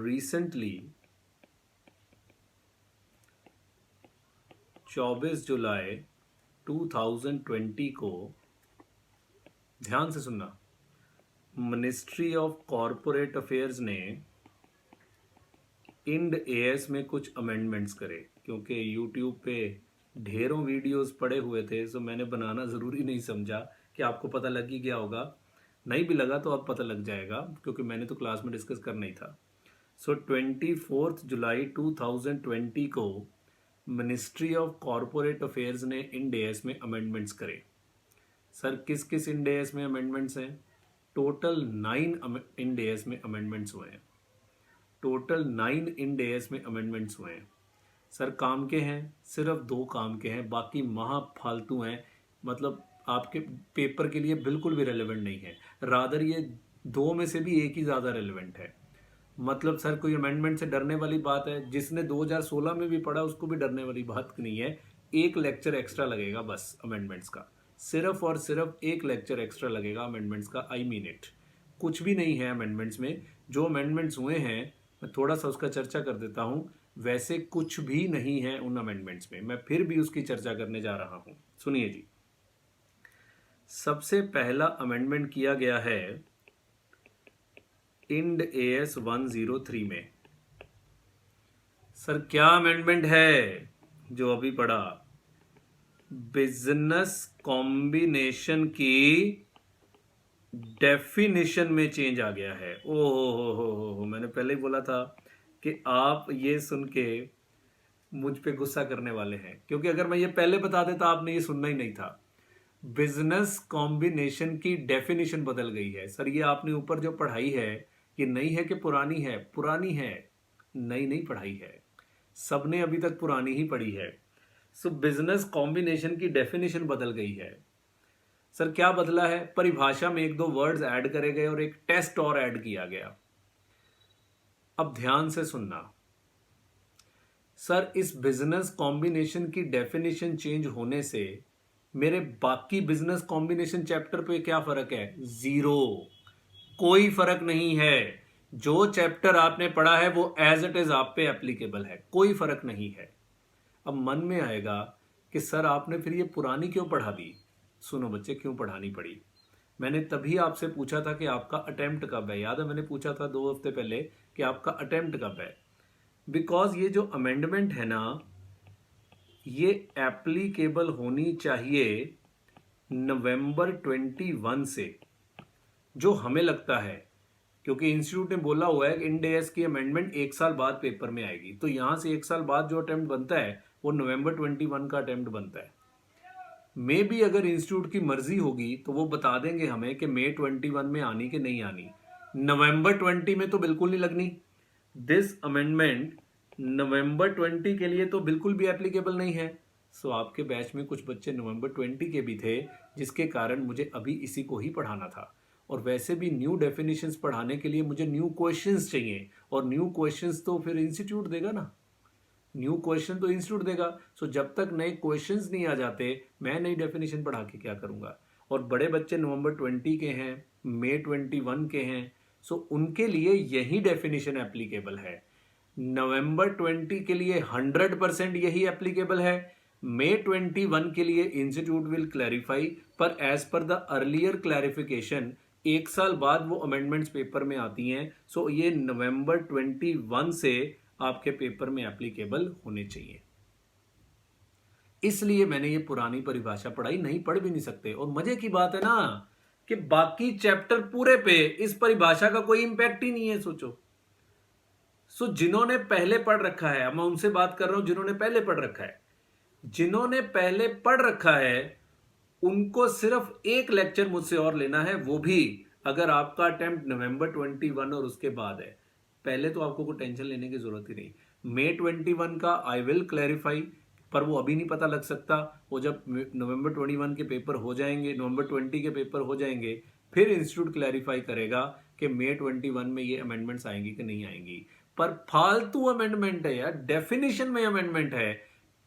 Recently 24 जुलाई 2020 को, ध्यान से सुनना, मिनिस्ट्री ऑफ कॉरपोरेट अफेयर्स ने इंड एएस में कुछ अमेंडमेंट्स करे। क्योंकि यूट्यूब पे ढेरों वीडियोस पड़े हुए थे, तो मैंने बनाना ज़रूरी नहीं समझा कि आपको पता लग ही गया होगा। नहीं भी लगा तो अब पता लग जाएगा, क्योंकि मैंने तो क्लास में डिस्कस करना ही था। सो 24 जुलाई 2020 को मिनिस्ट्री ऑफ कॉरपोरेट अफेयर्स ने इंड एएस में अमेंडमेंट्स करे। सर किस किस इंड एएस में अमेंडमेंट्स हैं? टोटल 9 इंड एएस में अमेंडमेंट्स हुए हैं। टोटल 9 इंड एएस में अमेंडमेंट्स हुए हैं। सर काम के हैं? सिर्फ 2 काम के हैं, बाकी महा फालतू हैं। मतलब आपके पेपर के लिए बिल्कुल भी रेलेवेंट नहीं है। रादर ये 2 में से भी एक ही ज़्यादा रेलेवेंट है। मतलब सर कोई अमेंडमेंट से डरने वाली बात है? जिसने 2016 में भी पढ़ा उसको भी डरने वाली बात नहीं है। एक लेक्चर एक्स्ट्रा लगेगा बस अमेंडमेंट्स का, सिर्फ और सिर्फ एक लेक्चर एक्स्ट्रा लगेगा अमेंडमेंट्स का। I mean it. कुछ भी नहीं है अमेंडमेंट्स में। जो अमेंडमेंट्स हुए हैं मैं थोड़ा सा उसका चर्चा कर देता हूँ। वैसे कुछ भी नहीं है उन अमेंडमेंट्स में, मैं फिर भी उसकी चर्चा करने जा रहा हूँ। सुनिए जी, सबसे पहला अमेंडमेंट किया गया है इंड एएस 103 में। सर क्या अमेंडमेंट है जो अभी पढ़ा? बिजनेस कॉम्बिनेशन की डेफिनेशन में चेंज आ गया है। हो, मैंने पहले ही बोला था कि आप ये सुन के मुझ पे गुस्सा करने वाले हैं, क्योंकि अगर मैं ये पहले बता देता आपने ये सुनना ही नहीं था। बिजनेस कॉम्बिनेशन की डेफिनेशन बदल गई है। सर ये आपने ऊपर जो पढ़ाई है ये नई है कि पुरानी है? पुरानी है, नई नहीं पढ़ाई है। सबने अभी तक पुरानी ही पढ़ी है। सो बिजनेस कॉम्बिनेशन की डेफिनेशन बदल गई है। सर क्या बदला है? परिभाषा में 1-2 वर्ड्स ऐड करे गए और एक टेस्ट और ऐड किया गया। अब ध्यान से सुनना सर, इस बिजनेस कॉम्बिनेशन की डेफिनेशन चेंज होने से मेरे बाकी बिजनेस कॉम्बिनेशन चैप्टर पे क्या फर्क है? जीरो, कोई फर्क नहीं है। जो चैप्टर आपने पढ़ा है वो एज इट इज आप पे एप्लीकेबल है, कोई फर्क नहीं है। अब मन में आएगा कि सर आपने फिर ये पुरानी क्यों पढ़ा दी? सुनो बच्चे, क्यों पढ़ानी पड़ी। मैंने तभी आपसे पूछा था कि आपका अटेम्प्ट कब है। याद है मैंने पूछा था 2 हफ्ते पहले कि आपका अटेम्प्ट कब है। बिकॉज ये जो अमेंडमेंट है ना, ये एप्लीकेबल होनी चाहिए नवंबर 21 से, जो हमें लगता है, क्योंकि इंस्टीट्यूट ने बोला हुआ है कि इंड एएस की अमेंडमेंट 1 साल बाद पेपर में आएगी। तो यहां से 1 साल बाद जो अटेम्प्ट बनता है वो नवंबर 21 का अटेम्प्ट बनता है। मे भी अगर इंस्टीट्यूट की मर्जी होगी तो वो बता देंगे हमें कि मई 21 में आनी कि नहीं आनी। नवंबर 20 में तो बिल्कुल नहीं लगनी। दिस अमेंडमेंट नवंबर 20 के लिए तो बिल्कुल भी एप्लीकेबल नहीं है। सो आपके बैच में कुछ बच्चे नवंबर 20 के भी थे, जिसके कारण मुझे अभी इसी को ही पढ़ाना था। और वैसे भी न्यू डेफिनेशंस पढ़ाने के लिए मुझे न्यू क्वेश्चंस चाहिए, और न्यू क्वेश्चंस तो फिर इंस्टीट्यूट देगा ना। न्यू क्वेश्चन तो इंस्टीट्यूट देगा। सो जब तक नए क्वेश्चंस नहीं आ जाते मैं नई डेफिनेशन पढ़ा के क्या करूंगा। और बड़े बच्चे नवंबर 20 के हैं, मई 21 के हैं, सो उनके लिए यही डेफिनेशन एप्लीकेबल है। नवंबर 20 के लिए 100% यही एप्लीकेबल है। मई 21 के लिए इंस्टीट्यूट विल क्लैरिफाई, पर as per the earlier clarification 1 साल बाद वो अमेंडमेंट्स पेपर में आती हैं। सो ये नवंबर 21 से आपके पेपर में एप्लीकेबल होने चाहिए। इसलिए मैंने ये पुरानी परिभाषा पढ़ाई, नहीं पढ़ भी नहीं सकते। और मजे की बात है ना कि बाकी चैप्टर पूरे पे इस परिभाषा का कोई इंपैक्ट ही नहीं है। सोचो, सो जिन्होंने पहले पढ़ रखा है, मैं उनसे बात कर रहा हूं जिन्होंने पहले पढ़ रखा है। जिन्होंने पहले पढ़ रखा है उनको सिर्फ एक लेक्चर मुझसे और लेना है, वो भी अगर आपका अटेम्प्ट नवंबर 21 और उसके बाद है। पहले तो आपको कोई टेंशन लेने की जरूरत ही नहीं। मई 21 का आई विल क्लैरिफाई, पर वो अभी नहीं पता लग सकता। वो जब नवंबर 21 के पेपर हो जाएंगे, नवंबर 20 के पेपर हो जाएंगे, फिर इंस्टीट्यूट क्लैरिफाई करेगा कि मई 21 में ये अमेंडमेंट्स आएंगी कि नहीं आएंगी। पर फालतू अमेंडमेंट है यार, डेफिनेशन में अमेंडमेंट है।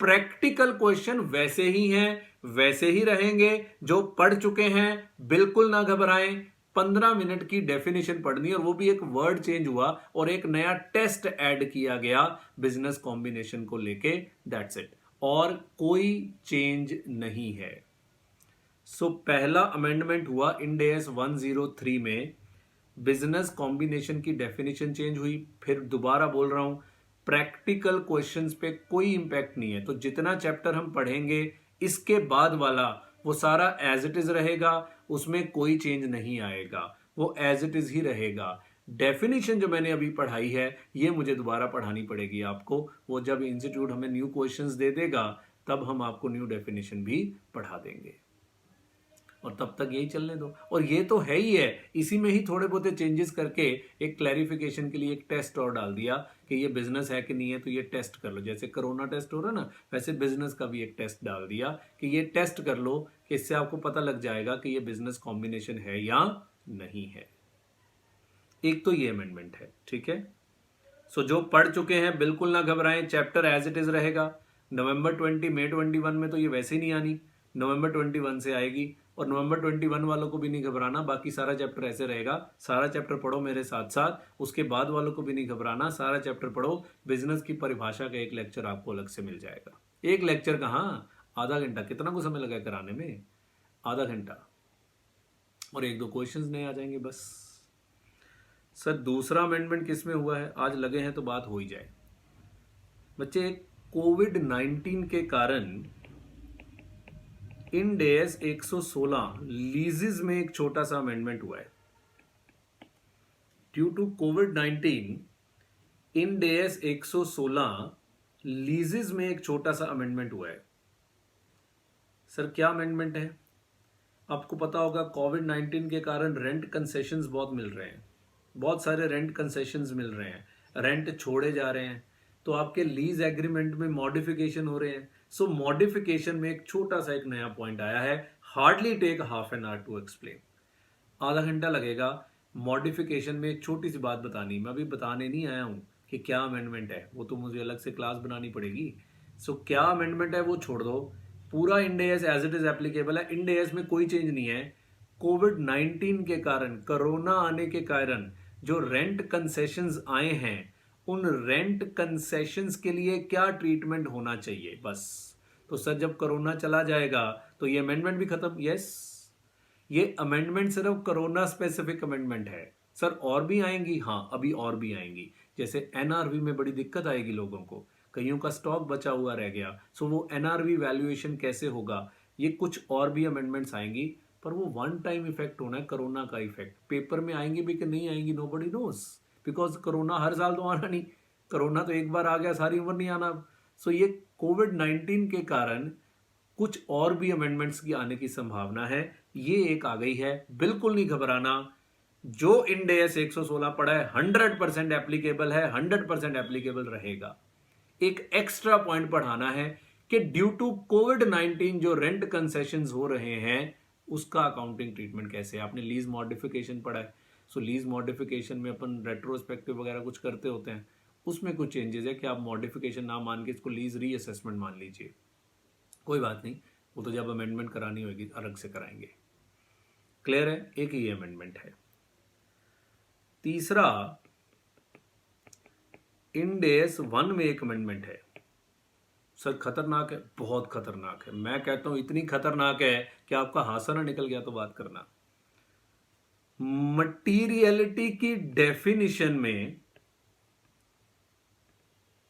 प्रैक्टिकल क्वेश्चन वैसे ही हैं, वैसे ही रहेंगे। जो पढ़ चुके हैं बिल्कुल ना घबराएं। 15 मिनट की डेफिनेशन पढ़नी है, और वो भी एक वर्ड चेंज हुआ और एक नया टेस्ट ऐड किया गया बिजनेस कॉम्बिनेशन को लेके, दैट्स इट, और कोई चेंज नहीं है। सो पहला अमेंडमेंट हुआ इंड AS 103 में, बिजनेस कॉम्बिनेशन की डेफिनेशन चेंज हुई। फिर दोबारा बोल रहा हूं, प्रैक्टिकल क्वेश्चंस पे कोई इंपैक्ट नहीं है। तो जितना चैप्टर हम पढ़ेंगे इसके बाद वाला वो सारा एज इट इज रहेगा, उसमें कोई चेंज नहीं आएगा, वो एज इट इज ही रहेगा। डेफिनेशन जो मैंने अभी पढ़ाई है ये मुझे दोबारा पढ़ानी पड़ेगी आपको, वो जब इंस्टीट्यूट हमें न्यू क्वेश्चंस दे देगा तब हम आपको न्यू डेफिनेशन भी पढ़ा देंगे, और तब तक यही चलने दो। और ये तो है ही है, इसी में ही थोड़े बहुत चेंजेस करके एक क्लैरिफिकेशन के लिए एक टेस्ट और डाल दिया कि ये बिजनेस है कि नहीं है, तो ये टेस्ट कर लो। जैसे कोरोना टेस्ट हो रहा है ना, वैसे बिजनेस का भी एक टेस्ट डाल दिया कि ये टेस्ट कर लो, कि इससे आपको पता लग जाएगा कि ये बिजनेस कॉम्बिनेशन है या नहीं है। एक तो ये अमेंडमेंट है, ठीक है। सो जो पढ़ चुके हैं बिल्कुल ना घबराएं, चैप्टर एज इट इज रहेगा। नवंबर 20 मई 21 में तो ये वैसे ही नहीं आनी, नवंबर 21 से आएगी। और नवंबर 21 वालों को भी नहीं घबराना, बाकी सारा चैप्टर ऐसे रहेगा। सारा चैप्टर पढ़ो मेरे साथ साथ, उसके बाद वालों को भी नहीं घबराना, सारा चैप्टर पढ़ो। बिजनेस की परिभाषा का एक लेक्चर आपको अलग से मिल जाएगा। एक लेक्चर कहाँ, आधा घंटा, कितना कुछ समय लगा कराने में, आधा घंटा, और एक दो क्वेश्चंस नए आ जाएंगे बस। सर दूसरा अमेंडमेंट किस में हुआ है, आज लगे हैं तो बात हो ही जाए। बच्चे, कोविड-19 के कारण इंड AS 116 लीजेस में एक छोटा सा अमेंडमेंट हुआ है। ड्यू टू कोविड-19 इंड AS 116 लीजेस में एक छोटा सा अमेंडमेंट हुआ है। सर क्या अमेंडमेंट है? आपको पता होगा कोविड-19 के कारण रेंट कंसेशंस बहुत मिल रहे हैं, बहुत सारे रेंट कंसेशंस मिल रहे हैं, रेंट छोड़े जा रहे हैं, तो आपके लीज एग्रीमेंट में मॉडिफिकेशन हो रहे हैं। सो मॉडिफिकेशन में एक छोटा सा एक नया पॉइंट आया है, hardly take half an hour to explain, आधा घंटा लगेगा। मॉडिफिकेशन में एक छोटी सी बात बतानी, मैं अभी बताने नहीं आया हूं कि क्या अमेंडमेंट है, वो तो मुझे अलग से क्लास बनानी पड़ेगी। सो क्या अमेंडमेंट है वो छोड़ दो, पूरा Ind AS as it is applicable है। इंड AS में कोई चेंज नहीं है। कोविड-19 के कारण, कोरोना आने के कारण जो रेंट कंसेशंस आए हैं, उन रेंट कंसेशंस के लिए क्या ट्रीटमेंट होना चाहिए, बस। तो सर जब कोरोना चला जाएगा तो ये अमेंडमेंट भी खत्म। यस, ये अमेंडमेंट सिर्फ कोरोना स्पेसिफिक अमेंडमेंट है। सर और भी आएंगी, हाँ अभी और भी आएंगी। जैसे NRV में बड़ी दिक्कत आएगी लोगों को, कईयों का स्टॉक बचा हुआ रह गया, सो वो NRV वैल्यूएशन कैसे होगा, ये कुछ और भी अमेंडमेंट्स आएंगी। पर वो वन टाइम इफेक्ट होना है, कोरोना का इफेक्ट। पेपर में आएंगी भी कि नहीं आएंगी, नोबडी नोस, बिकॉज कोरोना हर साल तो आना नहीं, कोरोना तो एक बार आ गया, सारी उम्र नहीं आना। सो ये कोविड-19 के कारण कुछ और भी अमेंडमेंट्स की आने की संभावना है, ये एक आ गई है। बिल्कुल नहीं घबराना, जो इंड AS 116 पड़ा है 100% एप्लीकेबल है, 100% एप्लीकेबल रहेगा। एक एक्स्ट्रा पॉइंट पढ़ाना है कि ड्यू टू कोविड-19 जो रेंट कंसेशंस हो रहे हैं उसका अकाउंटिंग ट्रीटमेंट कैसे है। आपने लीज मॉडिफिकेशन पढ़ा है, सो लीज मॉडिफिकेशन में अपन रेट्रोस्पेक्टिव वगैरह कुछ करते होते हैं, उसमें कुछ चेंजेस है कि आप मॉडिफिकेशन ना मान के इसको लीज रीअसेसमेंट मान लीजिए। कोई बात नहीं, वो तो जब अमेंडमेंट करानी होगी अलग से कराएंगे। क्लियर है, एक ही अमेंडमेंट है। तीसरा, इंड AS 1 में एक अमेंडमेंट है। सर खतरनाक है, बहुत खतरनाक है, मैं कहता हूं इतनी खतरनाक है कि आपका हासा ना निकल गया तो बात करना। मटीरियलिटी की डेफिनेशन में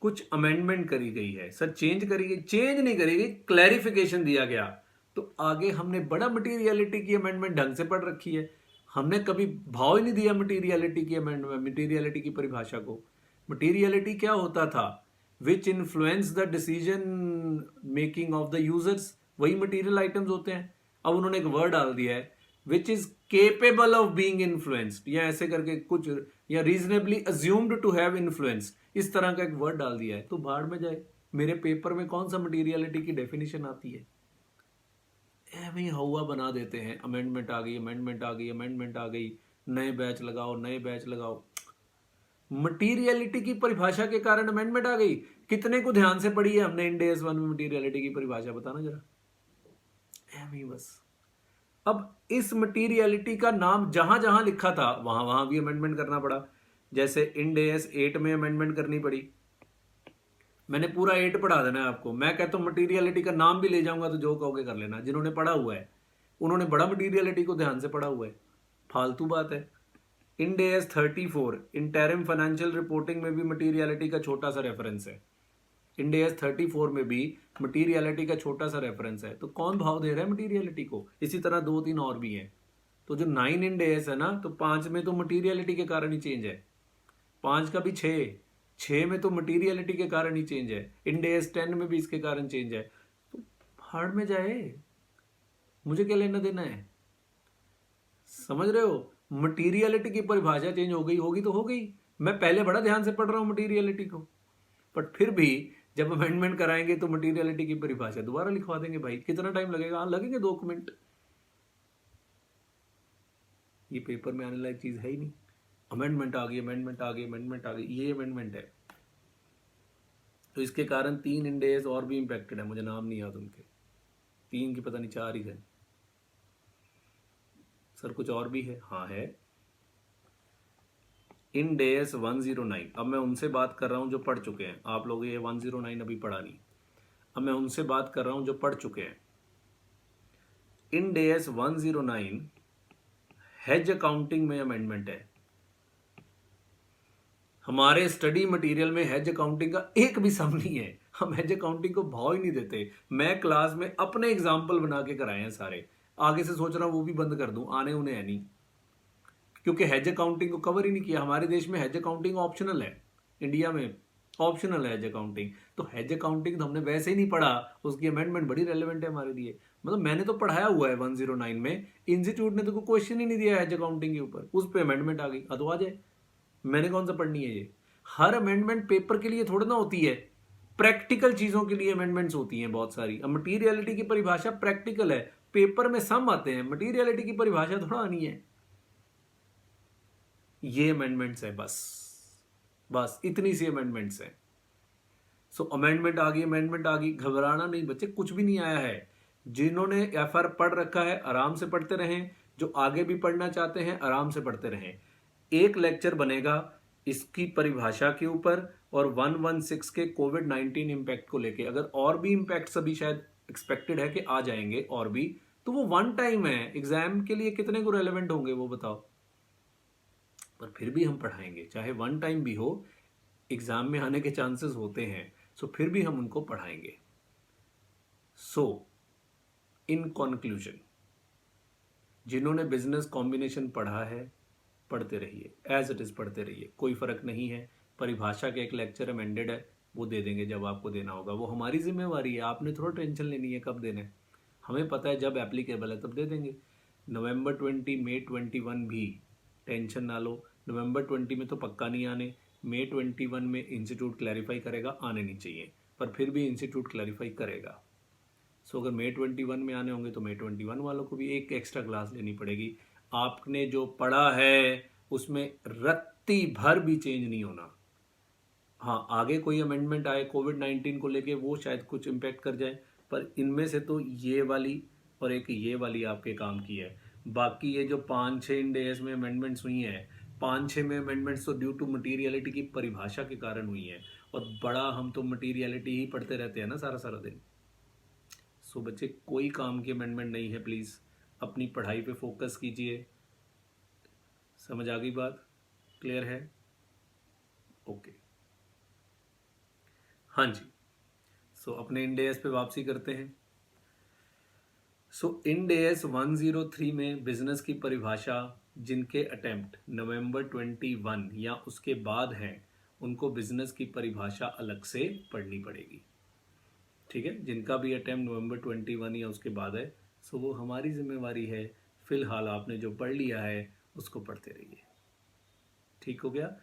कुछ अमेंडमेंट करी गई है। सर चेंज करी गई, चेंज नहीं करी गई, क्लैरिफिकेशन दिया गया। तो आगे हमने बड़ा मटीरियलिटी की अमेंडमेंट ढंग से पढ़ रखी है, हमने कभी भाव ही नहीं दिया मटीरियलिटी की अमेंडमेंट, मटीरियलिटी की परिभाषा को। मटीरियलिटी क्या होता था, which influence the decision making of the users, वही मटीरियल आइटम्स होते हैं। अब उन्होंने एक वर्ड डाल दिया है, which is capable of being influenced, या ऐसे करके कुछ, या reasonably assumed to have influence, इस तरह का एक वर्ड डाल दिया है। तो भाड़ में जाए, मेरे पेपर में कौन सा मटीरियलिटी की डेफिनेशन आती है, ऐਵੇਂ हवा बना देते हैं। अमेंडमेंट आ गई, अमेंडमेंट आ गई, अमेंडमेंट आ गई, नए बैच लगाओ, नए बैच लगाओ। मटीरियलिटी की परिभाषा के कारण अमेंडमेंट आ गई। कितने को ध्यान से पढ़ी है हमने इंड AS 1 में मटीरियलिटी की परिभाषा, बताना जरा। ऐਵੇਂ बस अब इस मटीरियलिटी का नाम जहां जहां लिखा था वहां वहां भी अमेंडमेंट करना पड़ा। जैसे इंड एस 8 में अमेंडमेंट करनी पड़ी। मैंने पूरा 8 पढ़ा देना है आपको। मैं कहता हूं मटीरियलिटी का नाम भी ले जाऊंगा तो जो कहोगे कर लेना। जिन्होंने पढ़ा हुआ है उन्होंने बड़ा मटीरियलिटी को ध्यान से पढ़ा हुआ है, फालतू बात है। End S 34 interim financial reporting में भी मटीरियलिटी का छोटा सा रेफरेंस है। इंड एस 34 में भी मटीरियलिटी का छोटा सा रेफरेंस है। तो कौन भाव दे रहा है मटीरियलिटी को? इसी तरह 2-3 और भी हैं। तो जो 9 इंड एस है ना, तो 5 में तो मटीरियलिटी के कारण ही चेंज है, 5 का भी 6 में तो मटीरियलिटी के कारण ही चेंज है, इंड एस 10 में भी इसके कारण चेंज है। तो फाड़ में जाए, मुझे क्या लेना देना है? समझ रहे हो? मटीरियलिटी की परिभाषा चेंज हो गई होगी तो हो गई। मैं पहले बड़ा ध्यान से पढ़ रहा हूं मटीरियलिटी को, बट फिर भी जब अमेंडमेंट कराएंगे तो मटीरियलिटी की परिभाषा दोबारा लिखवा देंगे। भाई कितना टाइम लगेगा? हाँ लगेंगे 2 मिनट। ये पेपर में आने लायक चीज है ही नहीं। अमेंडमेंट आ गई, अमेंडमेंट आ गई, अमेंडमेंट आ गई, ये अमेंडमेंट है। तो इसके कारण 3 इंडेज और भी इंपैक्टेड है, मुझे नाम नहीं याद उनके, 3 की पता नहीं 4 ही थे। सर कुछ और भी है? हाँ है। End S 109। अब मैं उनसे बात कर रहा हूं जो पढ़ चुके हैं। आप लोग ये 109 अभी पढ़ा नहीं। अब मैं उनसे बात कर रहा हूं जो पढ़ चुके हैं। इंड एस 109 हेज अकाउंटिंग में अमेंडमेंट है। हमारे स्टडी मटेरियल में हेज अकाउंटिंग का एक भी सम नहीं है। हम हेज अकाउंटिंग को भाव ही नहीं देते। मैं क्लास में अपने एग्जाम्पल बना के कराए हैं सारे। आगे से सोच रहा हूं वो भी बंद कर दूं, आने उन्हें है नहीं, क्योंकि हेज अकाउंटिंग को कवर ही नहीं किया। हमारे देश में हेज अकाउंटिंग ऑप्शनल है, इंडिया में ऑप्शनल है हेज अकाउंटिंग। तो हेज अकाउंटिंग तो हमने वैसे ही नहीं पढ़ा, उसकी अमेंडमेंट बड़ी रेलेवेंट है हमारे लिए। मतलब मैंने तो पढ़ाया हुआ है 109 में, इंस्टीट्यूट ने तो कोई क्वेश्चन ही नहीं दिया हेज अकाउंटिंग के ऊपर, उस पर अमेंडमेंट आ गई। तो आ जाए, मैंने कौन सा पढ़नी है ये? हर अमेंडमेंट पेपर के लिए थोड़ा ना होती है, प्रैक्टिकल चीजों के लिए अमेंडमेंट्स होती हैं बहुत सारी। अब मटीरियलिटी की परिभाषा प्रैक्टिकल है, पेपर में सम आते हैं, मटीरियलिटी की परिभाषा थोड़ा आनी है। ये अमेंडमेंट्स है, बस इतनी सी अमेंडमेंट्स है। सो अमेंडमेंट आ गई, अमेंडमेंट आ गई, घबराना नहीं बच्चे, कुछ भी नहीं आया है। जिन्होंने एफआर पढ़ रखा है आराम से पढ़ते रहें, जो आगे भी पढ़ना चाहते हैं आराम से पढ़ते रहें। एक लेक्चर बनेगा इसकी परिभाषा के ऊपर और 116 के कोविड-19 इंपैक्ट को लेके। अगर और भी इंपैक्ट्स अभी शायद एक्सपेक्टेड है कि आ जाएंगे और भी, तो वो वन टाइम है, एग्जाम के लिए कितने को रेलेवेंट होंगे वो बताओ। पर फिर भी हम पढ़ाएंगे, चाहे वन टाइम भी हो, एग्जाम में आने के चांसेस होते हैं, सो फिर भी हम उनको पढ़ाएंगे। सो इन कंक्लूजन, जिन्होंने बिजनेस कॉम्बिनेशन पढ़ा है पढ़ते रहिए, एज इट इज पढ़ते रहिए, कोई फर्क नहीं है। परिभाषा के एक लेक्चर अमेंडेड है, वो दे देंगे जब आपको देना होगा, वो हमारी जिम्मेवारी है। आपने थोड़ा टेंशन लेनी है कब देना है, हमें पता है जब एप्लीकेबल है तब दे देंगे। नवंबर 20, मई 21 भी टेंशन ना लो। नवंबर 20 में तो पक्का नहीं आने, मई 21 में इंस्टीट्यूट क्लैरिफाई करेगा, आने नहीं चाहिए, पर फिर भी इंस्टीट्यूट क्लैरिफाई करेगा। सो अगर मई 21 में आने होंगे तो मई 21 वालों को भी एक एक्स्ट्रा क्लास लेनी पड़ेगी। आपने जो पढ़ा है उसमें रत्ती भर भी चेंज नहीं होना। हाँ आगे कोई अमेंडमेंट आए कोविड-19 को लेके, वो शायद कुछ इम्पेक्ट कर जाए, पर इनमें से तो ये वाली और एक ये वाली आपके काम की है। बाकी ये जो 5-6 इंडेस में अमेंडमेंट्स हुई हैं, 5-6 में अमेंडमेंट्स तो ड्यू टू मटीरियलिटी की परिभाषा के कारण हुई हैं। और बड़ा हम तो मटीरियलिटी ही पढ़ते रहते हैं ना सारा सारा दिन। सो बच्चे कोई काम की अमेंडमेंट नहीं है, प्लीज़ अपनी पढ़ाई पे फोकस कीजिए। समझ आ गई बात? क्लियर है? ओके हाँ जी। सो अपने इंड एस पे वापसी करते हैं। सो इंड एस 103 में बिजनेस की परिभाषा जिनके अटेम्प्ट नवंबर 21 या उसके बाद हैं, उनको बिजनेस की परिभाषा अलग से पढ़नी पड़ेगी। ठीक है, जिनका भी अटेम्प्ट नवंबर 21 या उसके बाद है, सो वो हमारी जिम्मेवारी है। फिलहाल आपने जो पढ़ लिया है उसको पढ़ते रहिए। ठीक हो गया?